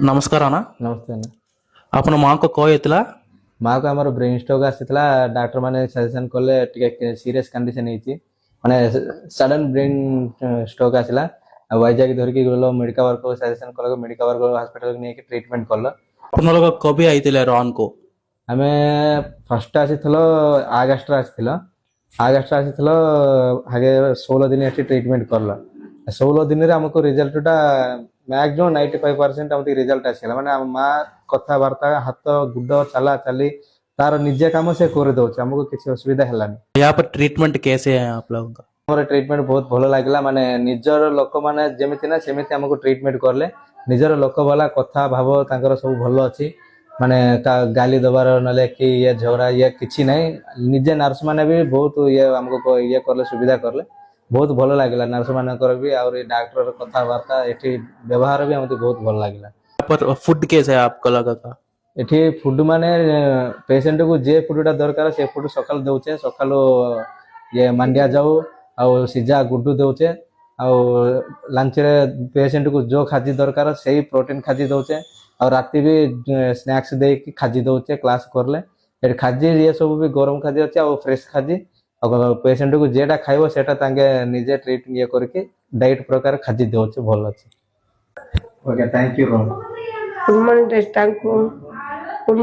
नमस्कार अना नमस्ते अण्णा। आपण माँ को कह होता माँ को आमर ब्रेन स्ट्रोक आसीला डॉक्टर माने सजेशन कले टिके सीरियस कंडीशन हेची माने सडन ब्रेन स्ट्रोक आसीला वाइजाग धरकी गलो मेडिकल वर्क को सजेशन कलो मेडिकल वर्क हॉस्पिटल ने के ट्रीटमेंट करलो। आपण लोग कभी आईते रॉन को आमे फर्स्ट आसीथलो अगस्त आसीथलो अगस्त आसीथलो हागे 16 दिन एठी ट्रीटमेंट करलो 16 दिन रे हमको रिजल्टटा मैक्सिमम 95% हमती रिजल्ट आसीला माने माँ कथबार्ता हाथ गुड चला चली तार निजे काम से कर दउछ हमको किसी असुविधा हेलानी। यहाँ पर ट्रीटमेंट कैसे है आप लोगों का? हमर ट्रीटमेंट बहुत भलो लागला माने निजर लोक माने जेमिति ना सेमिति हमको ट्रीटमेंट करले निजर लोक वाला कथा भाव तांकर सब भलो अछि माने गाली दबार नले कि ये झगड़ा ये किछि नै निजे नर्स माने भी बहुत ये हमको ये करले सुविधा करले बहुत भलो लागला नर्स मानकर भी और डॉक्टर कथा वार्ता एठी व्यवहार भी हमते बहुत भलो लागला। यहाँ पर फूड कैसे है आपको लगा था? एठी फूड माने पेशेंट को जे फूडटा दरकार से फूड सकाल दउचे सकालो ये मांडिया जाऊ आ सिजा गुड्डू दउचे आ लंच रे पेशेंट को जो खाद्य दरकार सेही प्रोटीन खाद्य दउचे और राती भी स्नैक्स दे कि खाद्य दउचे क्लास करले ए खाद्य ये सब भी गरम खाद्य अछि आ फ्रेश खाद्य और पेशेंट को जेटा खाइबो सेटा तांगे निजे ट्रीट ये करके डाइट प्रकार खाद्य दउचे भल अछि। Okay thank you. Good morning, Thank you.